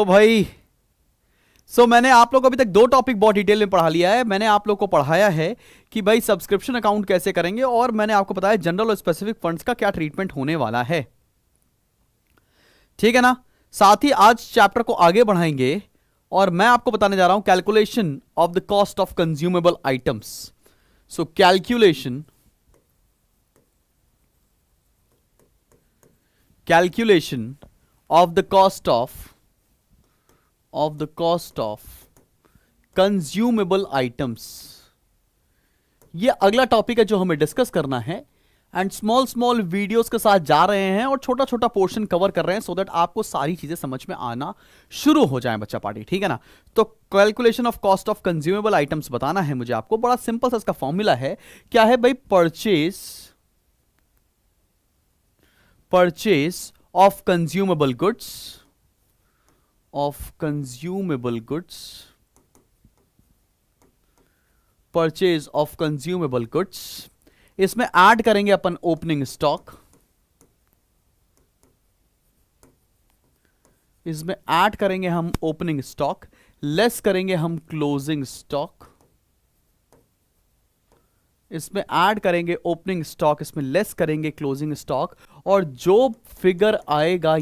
भाई मैंने आप लोग को अभी तक दो टॉपिक बहुत डिटेल में पढ़ा लिया है। मैंने आप लोग को पढ़ाया है कि भाई सब्सक्रिप्शन अकाउंट कैसे करेंगे, और मैंने आपको बताया जनरल और स्पेसिफिक फंड्स का क्या ट्रीटमेंट होने वाला है। ठीक है ना। साथ ही आज चैप्टर को आगे बढ़ाएंगे और मैं आपको बताने जा रहा हूं calculation of the cost of consumable items. So calculation of the cost of consumable items, ये अगला टॉपिक है जो हमें डिस्कस करना है। एंड स्मॉल वीडियोस के साथ जा रहे हैं और छोटा छोटा पोर्शन कवर कर रहे हैं, सो दैट आपको सारी चीजें समझ में आना शुरू हो जाए बच्चा पार्टी। ठीक है ना। तो calculation of cost of consumable items बताना है मुझे आपको। बड़ा सिंपल सा इसका फॉर्मूला है। क्या है भाई? Purchase of consumable goods purchase of consumable goods। इसमें ऐड करेंगे अपन ओपनिंग स्टॉक, इसमें ऐड करेंगे हम ओपनिंग स्टॉक, लेस करेंगे हम क्लोजिंग स्टॉक, इसमें ऐड करेंगे ओपनिंग स्टॉक, इसमें लेस करेंगे क्लोजिंग स्टॉक, और जो फिगर आएगा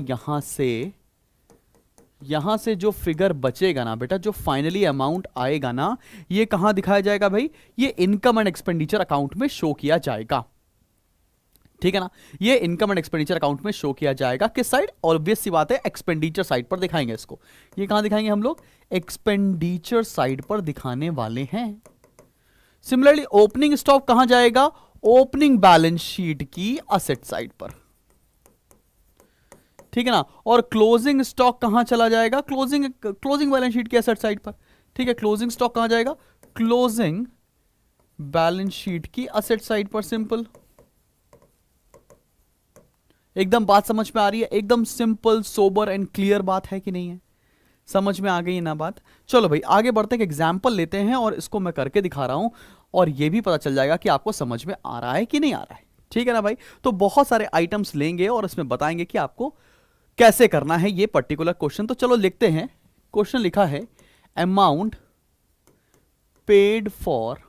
यहां से जो फिगर बचेगा ना बेटा, जो फाइनली अमाउंट आएगा ना, ये कहां दिखाया जाएगा भाई? ये इनकम एंड एक्सपेंडिचर अकाउंट में शो किया जाएगा। ठीक है ना। ये इनकम एंड एक्सपेंडिचर अकाउंट में शो किया जाएगा। किस साइड? ऑब्वियस सी बात है, एक्सपेंडिचर साइड पर दिखाएंगे इसको। ये कहां दिखाएंगे हम लोग? एक्सपेंडिचर साइड पर दिखाने वाले हैं। सिमिलरली ओपनिंग स्टॉक कहां जाएगा? ओपनिंग बैलेंस शीट की असेट साइड पर। ठीक है ना। और क्लोजिंग स्टॉक कहां चला जाएगा? क्लोजिंग बैलेंस शीट की एसेट साइड पर। ठीक है। क्लोजिंग स्टॉक कहां जाएगा? क्लोजिंग बैलेंस शीट की असेट साइड पर। सिंपल, एकदम बात समझ में आ रही है? एकदम सिंपल, सोबर एंड क्लियर बात है कि नहीं है? समझ में आ गई ना बात? चलो भाई आगे बढ़ते हैं, एग्जाम्पल लेते हैं और इसको मैं करके दिखा रहा हूं, और यह भी पता चल जाएगा कि आपको समझ में आ रहा है कि नहीं आ रहा है। ठीक है ना भाई। तो बहुत सारे आइटम्स लेंगे और इसमें बताएंगे कि आपको कैसे करना है ये पर्टिकुलर क्वेश्चन। तो चलो लिखते हैं। क्वेश्चन लिखा है amount paid for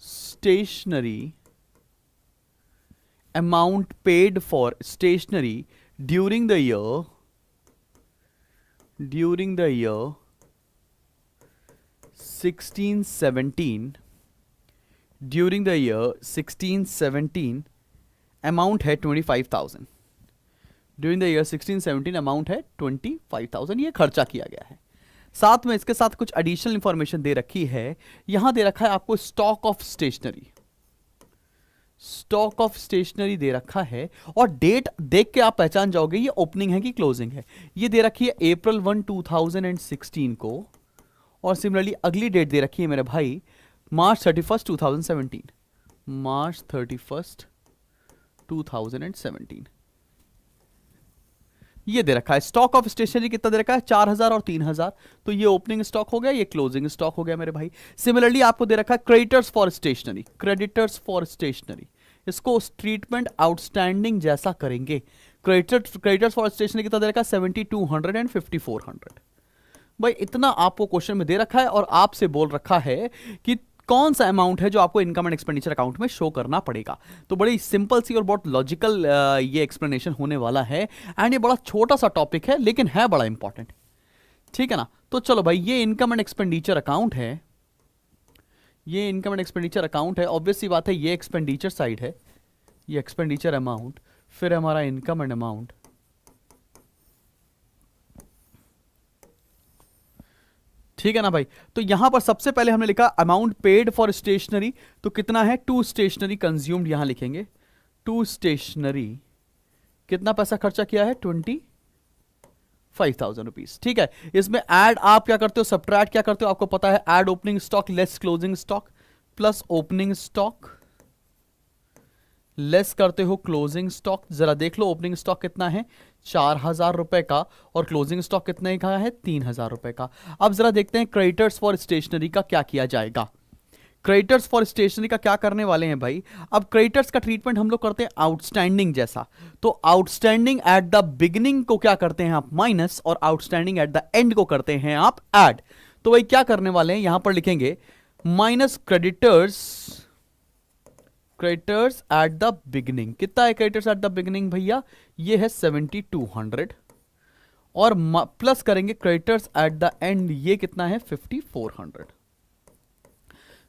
stationery, amount paid for stationery during the year 1617 amount है 25,000। ड्यूरिंग द ईयर 1617 अमाउंट है 25,000। ये खर्चा किया गया है। साथ में इसके साथ कुछ एडिशनल इंफॉर्मेशन दे रखी है। यहां दे रखा है आपको स्टॉक ऑफ स्टेशनरी दे रखा है, और डेट देख के आप पहचान जाओगे ये ओपनिंग है कि क्लोजिंग है। ये दे रखी है April 1, 2016 को, और सिमिलरली अगली डेट दे रखी है मेरे भाई March 31, 2017। March 31, 2017 ये दे रखा है। स्टॉक ऑफ स्टेशनरी कितना दे रखा है? 4,000 और 3,000। तो ये ओपनिंग स्टॉक हो गया, ये क्लोजिंग स्टॉक हो गया मेरे भाई। सिमिलरली आपको दे रखा है क्रेडिटर्स फॉर स्टेशनरी, इसको ट्रीटमेंट आउटस्टैंडिंग जैसा करेंगे। क्रेडिटर्स फॉर स्टेशनरी कितना दे रखा है? 7,200 एंड 5,400। भाई इतना आपको क्वेश्चन में दे रखा है, और आपसे बोल रखा है कि कौन सा अमाउंट है जो आपको इनकम एंड एक्सपेंडिचर अकाउंट में शो करना पड़ेगा। तो बड़ी सिंपल सी और बहुत लॉजिकल ये एक्सप्लेनेशन होने वाला है। एंड ये बड़ा छोटा सा टॉपिक है, लेकिन है बड़ा इंपॉर्टेंट। ठीक है ना। तो चलो भाई, ये इनकम एंड एक्सपेंडिचर अकाउंट है, ये इनकम एंड एक्सपेंडिचर अकाउंट है। ऑब्वियस सी बात है, ये एक्सपेंडिचर साइड है, ये एक्सपेंडिचर अमाउंट, फिर हमारा इनकम एंड अमाउंट। ठीक है ना भाई। तो यहां पर सबसे पहले हमने लिखा अमाउंट पेड फॉर स्टेशनरी, तो कितना है? 2 स्टेशनरी कंज्यूम्ड, यहां लिखेंगे 2 स्टेशनरी कितना पैसा खर्चा किया है? 25,000 रुपीज। ठीक है। इसमें ऐड आप क्या करते हो? सब्ट्रैक्ट क्या करते हो? आपको पता है, add opening stock less closing stock, plus opening stock less करते हो क्लोजिंग स्टॉक। जरा देख लो ओपनिंग स्टॉक कितना है? 4,000 रुपए का, और क्लोजिंग स्टॉक कितने का है? 3,000 रुपए का। अब जरा देखते हैं क्रेडिटर्स फॉर स्टेशनरी का क्या किया जाएगा। क्रेडिटर्स फॉर स्टेशनरी का क्या करने वाले हैं भाई, अब क्रेडिटर्स का ट्रीटमेंट हम लोग करते हैं आउटस्टैंडिंग जैसा। तो आउटस्टैंडिंग एट द बिगिनिंग को क्या करते हैं आप माइनस, और आउटस्टैंडिंग एट द एंड को करते हैं आप ऐड। तो भाई क्या करने वाले हैं, यहां पर लिखेंगे minus creditors at the beginning. कितना है क्रेडिटर्स एट द बिगिनिंग भैया, ये है 7200, और प्लस करेंगे क्रेडिटर्स एट द एंड, ये कितना है 5400।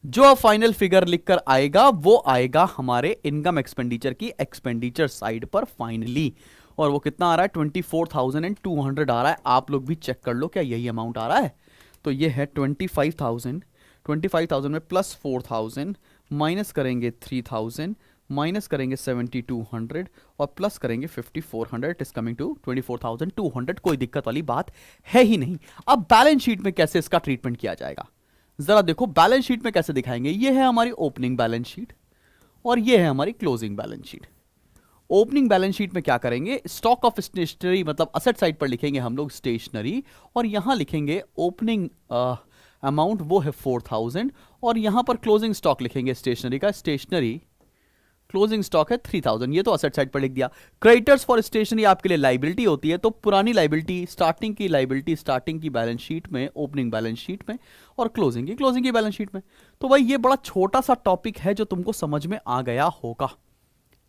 जो फाइनल फिगर लिखकर आएगा वो आएगा हमारे इनकम एक्सपेंडिचर की एक्सपेंडिचर साइड पर फाइनली, और वो कितना आ रहा है 24,200 आ रहा है। आप लोग भी चेक कर लो क्या यही अमाउंट आ रहा है। तो ये है 25,000 में प्लस 4,000 माइनस करेंगे 3,000 माइनस करेंगे 7,200 और प्लस करेंगे 5,400, इट इज कमिंग टू 24,200। कोई दिक्कत वाली बात है ही नहीं। अब बैलेंस शीट में कैसे इसका ट्रीटमेंट किया जाएगा, जरा देखो बैलेंस शीट में कैसे दिखाएंगे। ये है हमारी ओपनिंग बैलेंस शीट और ये है हमारी closing balance sheet. Opening balance sheet में क्या करेंगे, स्टॉक ऑफ स्टेशनरी मतलब असेट साइड पर लिखेंगे हम लोग स्टेशनरी, और यहां लिखेंगे ओपनिंग अमाउंट वो है 4,000, और यहां पर क्लोजिंग स्टॉक लिखेंगे स्टेशनरी का, स्टेशनरी क्लोजिंग स्टॉक है 3,000। ये तो असेट साइड पर लिख दिया। क्रेडिटर्स फॉर स्टेशनरी आपके लिए लाइबिलिटी होती है, तो पुरानी लाइबिलिटी स्टार्टिंग की बैलेंस शीट में, ओपनिंग बैलेंस शीट में, और क्लोजिंग की बैलेंस शीट में। तो भाई ये बड़ा छोटा सा टॉपिक है जो तुमको समझ में आ गया होगा।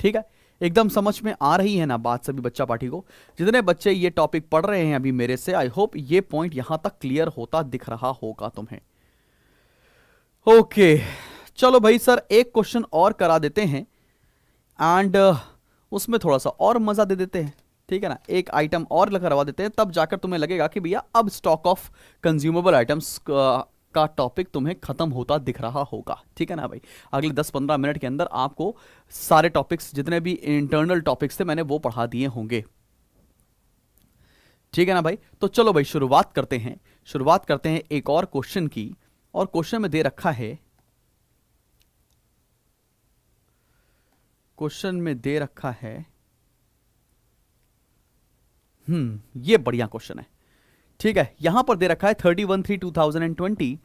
ठीक है, एकदम समझ में आ रही है ना बात सभी बच्चा पार्टी को। जितने बच्चे ये टॉपिक पढ़ रहे हैं अभी मेरे से, आई होप ये पॉइंट यहां तक क्लियर होता दिख रहा होगा तुम्हें। ओके चलो भाई सर एक क्वेश्चन और करा देते हैं एंड उसमें थोड़ा सा और मजा दे देते हैं। ठीक है ना, एक आइटम और करवा देते हैं, तब जाकर तुम्हें लगेगा कि भैया अब स्टॉक ऑफ कंज्यूमेबल आइटम्स का टॉपिक तुम्हें खत्म होता दिख रहा होगा। ठीक है ना भाई, अगले 10-15 मिनट के अंदर आपको सारे टॉपिक्स जितने भी इंटरनल टॉपिक्स थे मैंने वो पढ़ा दिए होंगे। ठीक है ना भाई, तो चलो भाई शुरुआत करते हैं एक और क्वेश्चन की। और क्वेश्चन में दे रखा है, ये बढ़िया क्वेश्चन है। ठीक है, यहां पर दे रखा है 31/3/2020,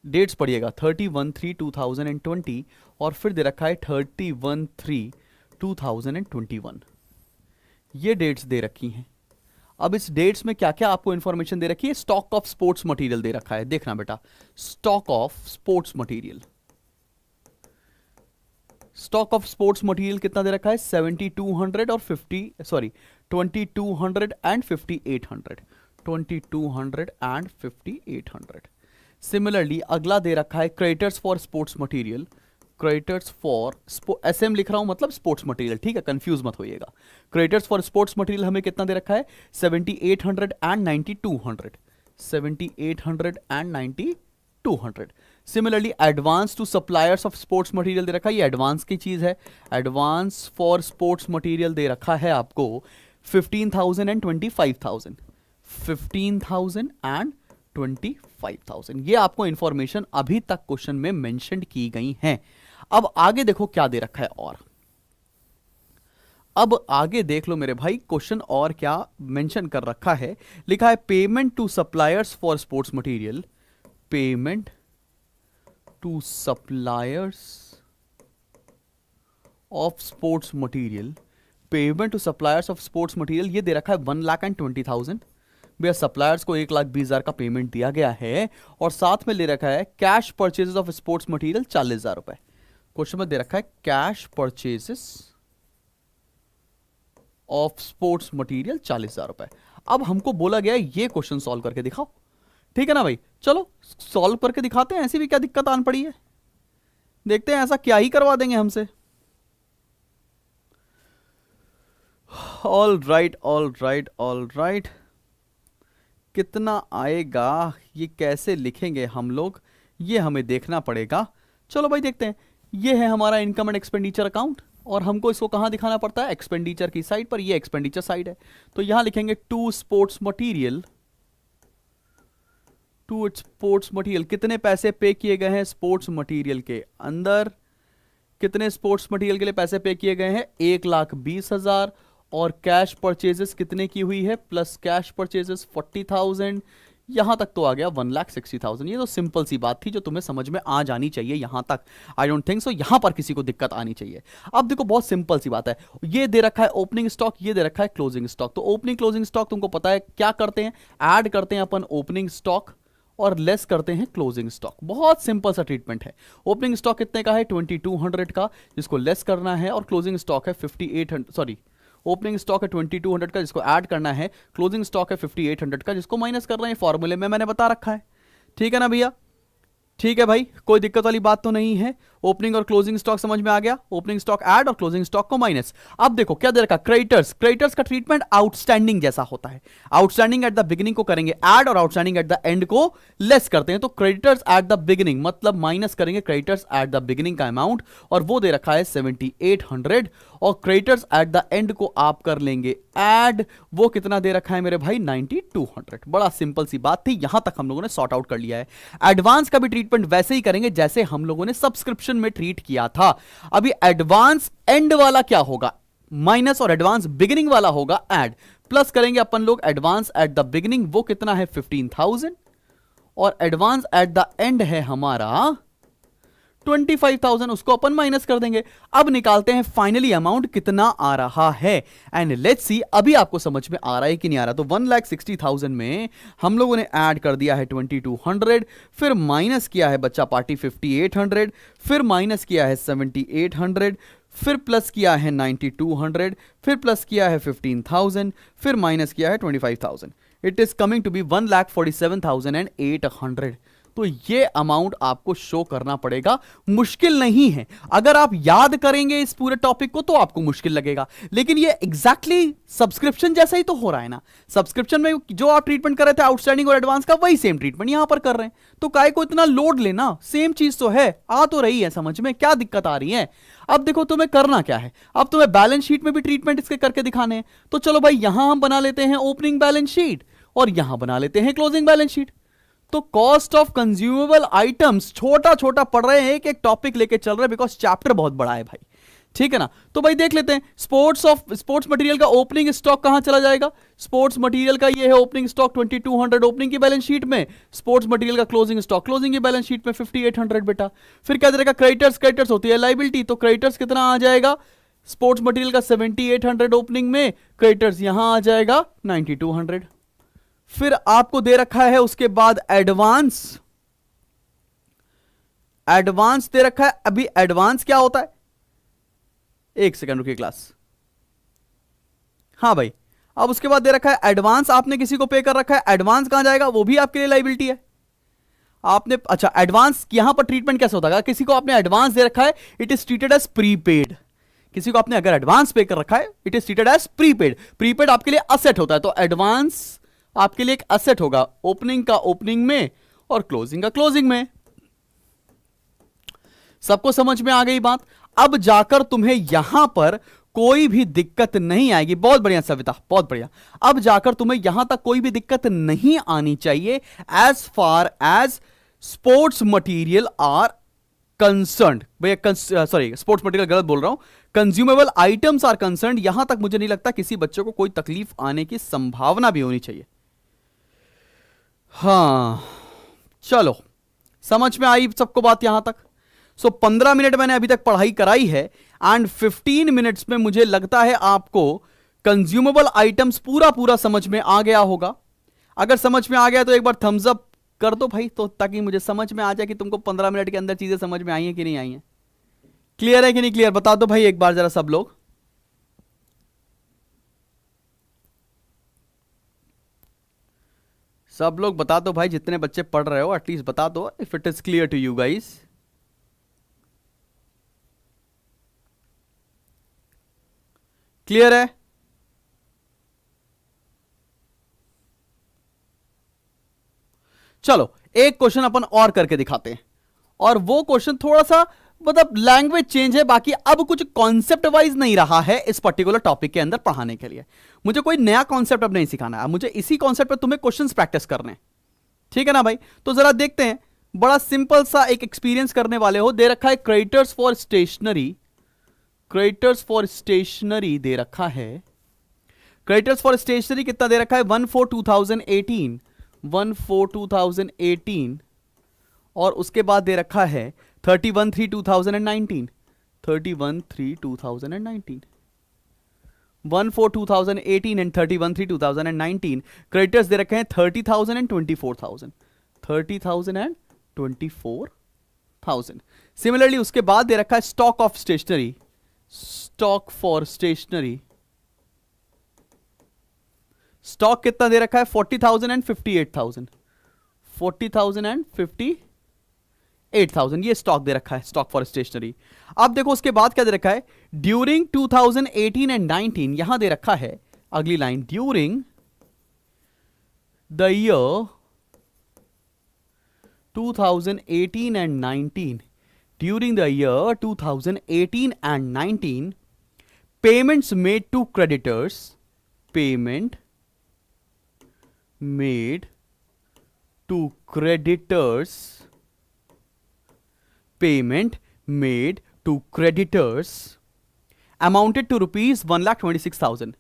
डेट्स पढ़िएगा 31/3/2020, और फिर दे रखा है 31/3/2021। ये डेट्स दे रखी हैं। अब इस डेट्स में क्या क्या आपको इंफॉर्मेशन दे रखी है, स्टॉक ऑफ स्पोर्ट्स मटेरियल दे रखा है। देखना बेटा, स्टॉक ऑफ स्पोर्ट्स मटेरियल कितना दे रखा है 7,200 और 2,200 एंड 5,800। सिमिलरली अगला दे रखा है creditors for sports material, S M लिख रहा हूं मतलब स्पोर्ट्स मटेरियल। ठीक है, कंफ्यूज मत होइएगा। क्रेडिटर्स फॉर स्पोर्ट्स मटेरियल हमें कितना दे रखा है 7,800 and 9,200। Similarly advance to suppliers of sports material दे रखा है, ये एडवांस की चीज है। एडवांस फॉर स्पोर्ट्स मटेरियल दे रखा है आपको 15,000 एंड 25,000। 15,000 एंड 25,000 ये आपको इंफॉर्मेशन अभी तक क्वेश्चन में मेंशन की गई है। अब आगे देखो क्या दे रखा है, और अब आगे देख लो मेरे भाई क्वेश्चन और क्या मेंशन कर रखा है। लिखा है payment to suppliers for sports material, payment to suppliers of sports material, payment to suppliers of sports material ये दे रखा है 1,20,000। भैया सप्लायर्स को 1,20,000 का पेमेंट दिया गया है, और साथ में ले रखा है cash purchases of sports material 40,000 रुपए। क्वेश्चन में दे रखा है cash purchases of sports material 40,000 रुपए। अब हमको बोला गया ये क्वेश्चन सॉल्व करके दिखाओ। ठीक है ना भाई, चलो सॉल्व करके दिखाते हैं। ऐसी भी क्या दिक्कत आन पड़ी है, देखते हैं ऐसा क्या ही करवा देंगे हमसे। ऑल राइट, कितना आएगा, ये कैसे लिखेंगे हम लोग, ये हमें देखना पड़ेगा। चलो भाई देखते हैं। ये है हमारा इनकम एंड एक्सपेंडिचर अकाउंट, और हमको इसको कहां दिखाना पड़ता है, एक्सपेंडिचर की साइड पर। ये एक्सपेंडिचर साइड है, तो यहां लिखेंगे टू स्पोर्ट्स मटेरियल कितने पैसे पे किए गए हैं स्पोर्ट्स मटेरियल के अंदर। कितने स्पोर्ट्स मटेरियल के लिए पैसे पे किए गए हैं 1,20,000, और कैश परचेजेस कितने की हुई है, प्लस कैश परचेजेस 40,000, यहां तक तो आ गया 1,60,000। ये तो सिंपल सी बात थी जो तुम्हें समझ में आ जानी चाहिए यहां तक। आई डोंट थिंक सो यहां पर किसी को दिक्कत आनी चाहिए। अब देखो बहुत सिंपल सी बात है, ये दे रखा है ओपनिंग स्टॉक, ये दे रखा है क्लोजिंग स्टॉक। तो ओपनिंग क्लोजिंग स्टॉक तुमको पता है क्या करते हैं, ऐड करते हैं अपन ओपनिंग स्टॉक और लेस करते हैं क्लोजिंग स्टॉक। बहुत सिंपल सा ट्रीटमेंट है। ओपनिंग स्टॉक कितने का है, 2200 का, जिसको लेस करना है, और क्लोजिंग स्टॉक है 5800, सॉरी ओपनिंग स्टॉक है 2200 का जिसको ऐड करना है, क्लोजिंग स्टॉक है 5800 का जिसको माइनस करना है। फॉर्मूले में मैंने बता रखा है, ठीक है ना भैया? ठीक है भाई, कोई दिक्कत वाली बात तो नहीं है। ओपनिंग और क्लोजिंग स्टॉक समझ में आ गया, ओपनिंग स्टॉक ऐड और क्लोजिंग स्टॉक को माइनस। अब देखो क्या दे रखा, क्रेडिटर्स। क्रेडिटर्स का ट्रीटमेंट आउटस्टैंडिंग जैसा होता है। आउटस्टैंडिंग एट द बिगिनिंग को करेंगे ऐड और आउटस्टैंडिंग एट द एंड को लेस करते हैं। तो क्रेडिटर्स एट द बिगिनिंग मतलब माइनस करेंगे क्रेडिटर्स एट द बिगिनिंग का अमाउंट, और वो दे रखा है 7800, और क्रेडिटर्स एट द एंड को आप कर लेंगे ऐड, वो कितना दे रखा है मेरे भाई, 9200। बड़ा सिंपल सी बात थी, यहां तक हम लोगों ने सॉर्ट आउट कर लिया है। एडवांस का भी ट्रीटमेंट वैसे ही करेंगे जैसे हम लोगों ने सब्सक्रिप्शन में ट्रीट किया था। अभी एडवांस एंड वाला क्या होगा, माइनस, और एडवांस बिगिनिंग वाला होगा ऐड। प्लस करेंगे अपन लोग एडवांस एट द बिगिनिंग, वो कितना है 15,000, और एडवांस एट द एंड है हमारा 25,000, उसको अपन माइनस कर देंगे। अब निकालते हैं फाइनली अमाउंट कितना आ रहा है, एंड लेट्स सी अभी आपको समझ में आ रहा है कि नहीं आ रहा। तो 1,60,000 में हम लोगों ने ऐड कर दिया है 2200, फिर माइनस किया है बच्चा पार्टी 5800, फिर माइनस किया है 7800, फिर प्लस किया है 9200, फिर प्लस किया है 15,000, फिर माइनस किया है 25,000। It is coming to be 1,47,800। तो ये अमाउंट आपको शो करना पड़ेगा। मुश्किल नहीं है, अगर आप याद करेंगे इस पूरे टॉपिक को तो आपको मुश्किल लगेगा, लेकिन ये एग्जैक्टली सब्सक्रिप्शन जैसा ही तो हो रहा है ना। सब्सक्रिप्शन में जो आप ट्रीटमेंट कर रहे थे आउटस्टैंडिंग और एडवांस का, वही सेम ट्रीटमेंट यहां पर कर रहे हैं। तो काय को इतना लोड लेना, सेम चीज तो है, आ तो रही है समझ में, क्या दिक्कत आ रही है। अब देखो तुम्हें करना क्या है, अब तुम्हें बैलेंस शीट में भी ट्रीटमेंट इसके करके दिखाने हैं। तो चलो भाई, यहां हम बना लेते हैं ओपनिंग बैलेंस शीट और यहां बना लेते हैं क्लोजिंग बैलेंस शीट। तो कॉस्ट ऑफ कंज्यूमेबल आइटम्स छोटा छोटा पढ़ रहे हैं, एक टॉपिक लेके चल रहे हैं, बिकॉज चैप्टर बहुत बड़ा है भाई, ठीक है ना। तो भाई देख लेते हैं, स्पोर्ट्स मटेरियल का ओपनिंग स्टॉक कहां चला जाएगा। स्पोर्ट्स मटेरियल का ये है ओपनिंग स्टॉक 2200 ओपनिंग की बैलेंस शीट में, स्पोर्ट्स मटेरियल का क्लोजिंग स्टॉक क्लोजिंग की बैलेंस शीट में 5800 बेटा। फिर क्या जाएगा, क्रेडिटर्स होती है लाइबिलिटी, तो क्रेडिटर्स कितना आ जाएगा, स्पोर्ट्स मटेरियल का 7800 ओपनिंग में, क्रेडिटर्स यहां आ जाएगा 9200। फिर आपको दे रखा है उसके बाद एडवांस दे रखा है। अभी एडवांस क्या होता है, एक सेकंड रुकिए क्लास, हां भाई। अब उसके बाद दे रखा है एडवांस, आपने किसी को पे कर रखा है, एडवांस कहां जाएगा, वो भी आपके लिए लाइबिलिटी है। आपने अच्छा एडवांस यहां पर ट्रीटमेंट कैसे होता है, किसी को आपने एडवांस दे रखा है, it is treated as prepaid. किसी को आपने अगर एडवांस पे कर रखा है, it is treated as prepaid. Prepaid आपके लिए असेट होता है, तो एडवांस आपके लिए एक असेट होगा, ओपनिंग का ओपनिंग में और क्लोजिंग का क्लोजिंग में। सबको समझ में आ गई बात। अब जाकर तुम्हें यहां पर कोई भी दिक्कत नहीं आएगी। बहुत बढ़िया सविता, बहुत बढ़िया। अब जाकर तुम्हें यहां तक कोई भी दिक्कत नहीं आनी चाहिए as far as sports material are concerned. भैया सॉरी, स्पोर्ट्स मटेरियल गलत बोल रहा हूं, कंज्यूमेबल आइटम्स आर कंसर्न्ड। यहां तक मुझे नहीं लगता किसी बच्चे को कोई तकलीफ आने की संभावना भी होनी चाहिए। हाँ चलो, समझ में आई सबको बात यहां तक। सो 15 मिनट मैंने अभी तक पढ़ाई कराई है, एंड 15 मिनट्स में मुझे लगता है आपको कंज्यूमेबल आइटम्स पूरा पूरा समझ में आ गया होगा। अगर समझ में आ गया तो एक बार थम्स अप कर दो भाई, तो ताकि मुझे समझ में आ जाए कि तुमको 15 मिनट के अंदर चीजें समझ में आई हैं कि नहीं आई हैं। क्लियर है कि नहीं क्लियर, बता दो भाई एक बार जरा सब लोग। सब लोग बता दो भाई, जितने बच्चे पढ़ रहे हो एटलीस्ट बता दो if it is clear to you guys. Clear है? चलो एक क्वेश्चन अपन और करके दिखाते हैं, और वो क्वेश्चन थोड़ा सा मतलब लैंग्वेज चेंज है, बाकी अब कुछ कॉन्सेप्ट वाइज नहीं रहा है इस पर्टिकुलर टॉपिक के अंदर पढ़ाने के लिए। मुझे कोई नया कॉन्सेप्ट अब नहीं सिखाना है, मुझे इसी कॉन्सेप्ट पे तुम्हें क्वेश्चंस प्रैक्टिस करने हैं, ठीक है ना भाई। तो जरा देखते हैं, बड़ा सिंपल सा एक एक्सपीरियंस करने वाले हो। दे रखा है creditors for stationery, creditors for stationery दे रखा है। क्रेडिटर्स फॉर स्टेशनरी कितना दे रखा है, 1/4/2018, 1/4/2018 और उसके बाद दे रखा है 31/3/2019, 31/3/2019, 1/4/2018 एंड 31/3/2019। क्रेडिटर्स दे रखे हैं 30,000 एंड 24,000, 30,000 एंड 24,000। सिमिलरली उसके बाद दे रखा है stock of stationery, stock for stationery, stock कितना दे रखा है 40,000 एंड 58,000, 40,000 एंड 58,000 ये स्टॉक दे रखा है, स्टॉक फॉर स्टेशनरी। अब देखो उसके बाद क्या दे रखा है, ड्यूरिंग 2018 एंड 19, यहां दे रखा है अगली line, during the year 2018 and 19, during the year 2018 and 19, payments made to creditors, payment made to creditors, payment made to creditors amounted to rupees 1,26,000,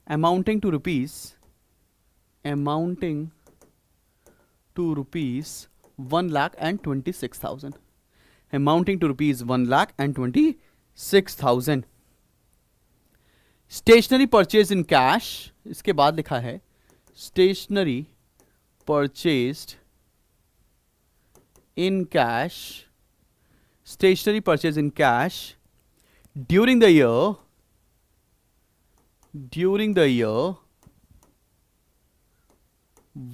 amounting to rupees 1,26,000, amounting to rupees 1,26,000। Stationery purchase in cash, इसके बाद लिखा है stationery purchased in cash, stationery purchase in cash during the year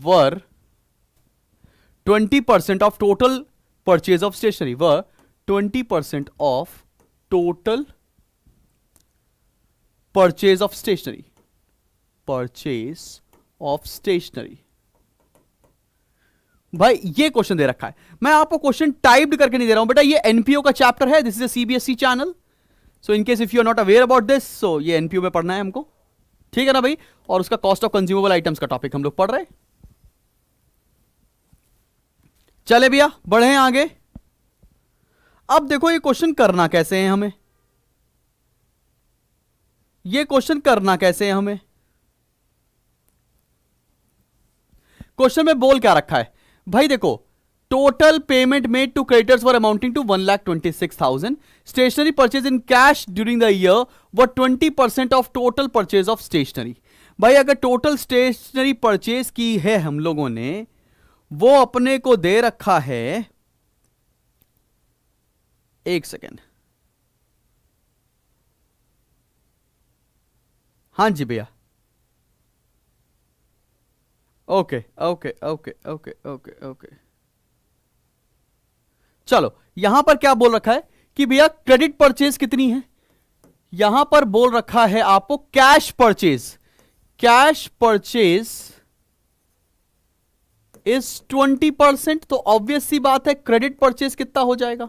were 20% of total purchase of stationery, were 20% of total purchase of stationery, purchase of stationery. भाई ये question दे रखा है, मैं आपको क्वेश्चन टाइप्ड करके नहीं दे रहा हूं बेटा, ये एनपीओ का चैप्टर है, this is a CBSE channel, so in case if you are not aware about this, so ये एनपीओ में पढ़ना है हमको, ठीक है ना भाई। और उसका कॉस्ट ऑफ कंज्यूमेबल आइटम्स का टॉपिक हम लोग पढ़ रहे हैं। चले भैया बढ़े हैं आगे। अब देखो ये क्वेश्चन करना कैसे है हमें, ये क्वेश्चन करना कैसे है हमें। क्वेश्चन में बोल क्या रखा है भाई, देखो total payment made to creditors were amounting to 1,26,000, stationery purchase in cash during the year were 20% of total purchase of stationery. भाई अगर टोटल स्टेशनरी परचेज की है हम लोगों ने, वो अपने को दे रखा है, एक सेकेंड, हाँ जी भैया, okay okay okay okay okay okay, चलो यहां पर क्या बोल रखा है कि भैया क्रेडिट परचेज कितनी है, यहां पर बोल रखा है आपको cash purchase, cash purchase is 20%, तो ऑब्वियस सी बात है क्रेडिट परचेज कितना हो जाएगा,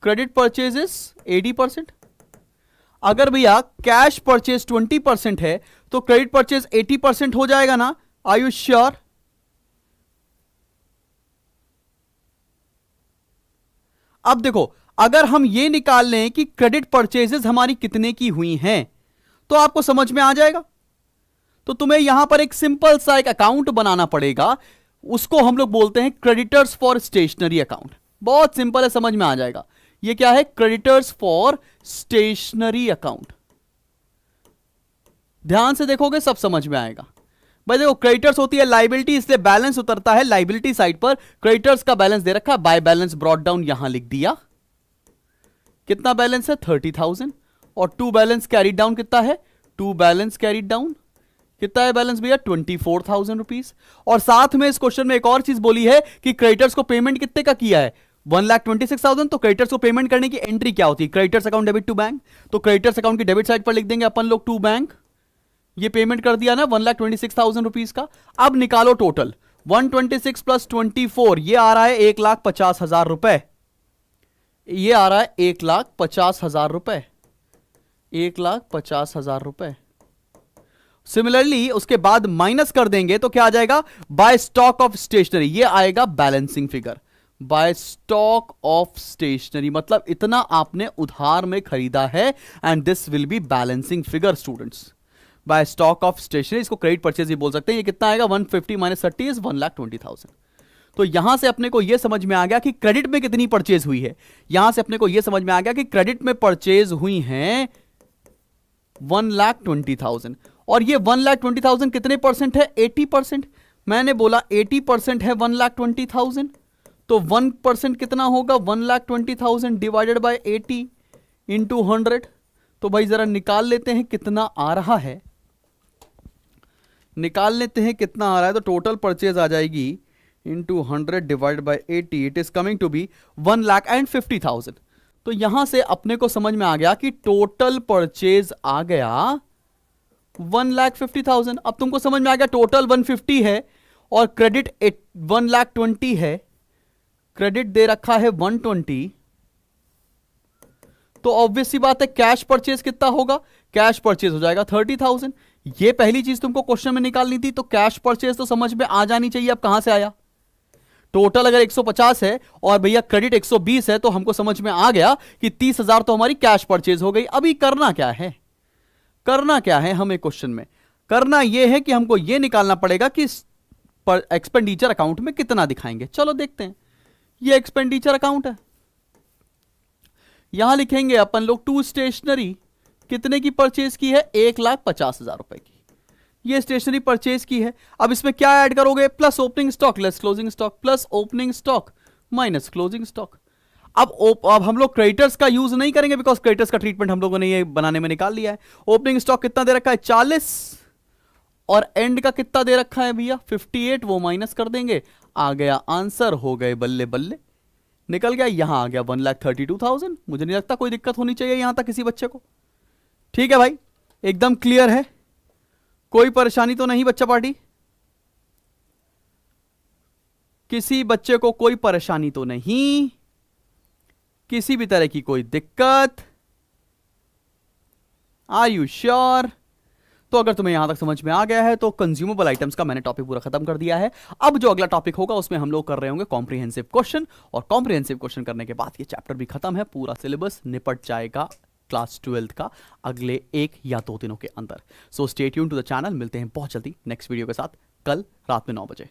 क्रेडिट परचेज इज 80%। अगर भैया कैश परचेज 20% है तो क्रेडिट परचेज 80% हो जाएगा ना, आर यू श्योर? अब देखो अगर हम ये निकाल लें कि क्रेडिट परचेजेस हमारी कितने की हुई हैं, तो आपको समझ में आ जाएगा। तो तुम्हें यहां पर एक सिंपल सा एक अकाउंट बनाना पड़ेगा, उसको हम लोग बोलते हैं क्रेडिटर्स फॉर स्टेशनरी अकाउंट। बहुत सिंपल है, समझ में आ जाएगा। ये क्या है? Creditors for stationery account. ध्यान से देखोगे सब समझ में आएगा। भाई देखो क्रेडिटर्स होती है लाइबिलिटी, इसलिए बैलेंस उतरता है लाइबिलिटी साइड पर। क्रेडिटर्स का बैलेंस दे रखा है, बाय बैलेंस ब्रॉट डाउन यहां लिख दिया। कितना बैलेंस है? 30,000। और टू बैलेंस कैरी डाउन कितना है? टू बैलेंस कैरी डाउन कितना है बैलेंस भैया? 24,000 रुपीज। और साथ में इस क्वेश्चन में एक और चीज बोली है कि क्रेडिटर्स को पेमेंट कितने का किया है? 1,26,000। तो क्रेडिटर्स को पेमेंट करने की एंट्री क्या होती है? Creditors account debit to bank. तो क्रेडिटर्स अकाउंट की डेबिट साइड पर लिख देंगे अपन लोग टू बैंक। ये पेमेंट कर दिया ना 1,26,000 रुपीज का। अब निकालो टोटल 126 प्लस 24, ये आ रहा है 1,50,000 रुपए। ये आ रहा है 1,50,000 रुपए, 1,50,000 रुपए। सिमिलरली उसके बाद माइनस कर देंगे तो क्या आ जाएगा? By stock of stationery. ये आएगा balancing figure. By stock of stationery मतलब इतना आपने उधार में खरीदा है, and this will be balancing figure students. By stock of stationery, इसको क्रेडिट परचेज भी बोल सकते हैं। ये कितना आएगा 150 माइनस 30 इज 1,20,000। तो यहां से अपने को यह समझ में आ गया कि क्रेडिट में कितनी परचेज हुई है। यहां से अपने को यह समझ में आ गया कि क्रेडिट में परचेज हुई है 1,20,000। और ये 1,20,000 कितने परसेंट है? 80%। मैंने बोला 80% है 1,20,000, तो 1% कितना होगा? 1,20,000 डिवाइडेड बाय 80 इंटू 100। तो भाई जरा निकाल लेते हैं कितना आ रहा है, निकाल लेते हैं कितना आ रहा है। तो टोटल परचेज आ जाएगी into 100 divide by 80, it is coming to be 1,50,000। तो यहां से अपने को समझ में आ गया कि टोटल परचेज आ गया 1,50,000। अब तुमको समझ में आ गया टोटल 150 है और क्रेडिट 1,20,000 है, क्रेडिट दे रखा है 120। तो ऑब्वियस सी बात है कैश परचेज कितना होगा? कैश परचेज हो जाएगा 30,000। ये पहली चीज तुमको क्वेश्चन में निकालनी थी। तो कैश परचेज तो समझ में आ जानी चाहिए। अब कहां से आया? टोटल अगर 150 है और भैया क्रेडिट 120 है, तो हमको समझ में आ गया कि 30,000 तो हमारी कैश परचेज हो गई। अभी करना क्या है? करना क्या है हमें क्वेश्चन में? करना यह है कि हमको यह निकालना पड़ेगा कि एक्सपेंडिचर अकाउंट में कितना दिखाएंगे। चलो देखते हैं। यह एक्सपेंडिचर अकाउंट है, यहां लिखेंगे अपन लोग टू स्टेशनरी कितने की परचेज की है? 1,50,000 रुपए की ये स्टेशनरी परचेज की है। अब इसमें क्या ऐड करोगे? Plus opening stock less closing stock, plus opening stock minus closing stock. अब हम लोग क्रेडिटर्स का यूज नहीं करेंगे बिकॉज क्रेडिटर्स का ट्रीटमेंट हम लोगों ने ये बनाने में निकाल लिया है। ओपनिंग स्टॉक कितना दे रखा है? 40, और एंड का कितना दे रखा है भैया? 58। वो माइनस कर देंगे, आ गया आंसर। हो गए बल्ले बल्ले, निकल गया। यहां आ गया 1,32,000। मुझे नहीं लगता कोई दिक्कत होनी चाहिए यहां तक किसी बच्चे को। ठीक है भाई, एकदम क्लियर है, कोई परेशानी तो नहीं बच्चा पार्टी? किसी बच्चे को कोई परेशानी तो नहीं, किसी भी तरह की कोई दिक्कत? Are you sure? तो अगर तुम्हें यहां तक समझ में आ गया है तो कंज्यूमेबल आइटम्स का मैंने टॉपिक पूरा खत्म कर दिया है। अब जो अगला टॉपिक होगा उसमें हम लोग कर रहे होंगे कॉम्प्रिहेंसिव क्वेश्चन, और कॉम्प्रिहेंसिव क्वेश्चन करने के बाद ये चैप्टर भी खत्म है, पूरा सिलेबस निपट जाएगा क्लास 12 का अगले 1 या 2 दिनों के अंदर। So stay tuned to the channel. मिलते हैं बहुत जल्दी नेक्स्ट वीडियो के साथ कल रात में 9 बजे।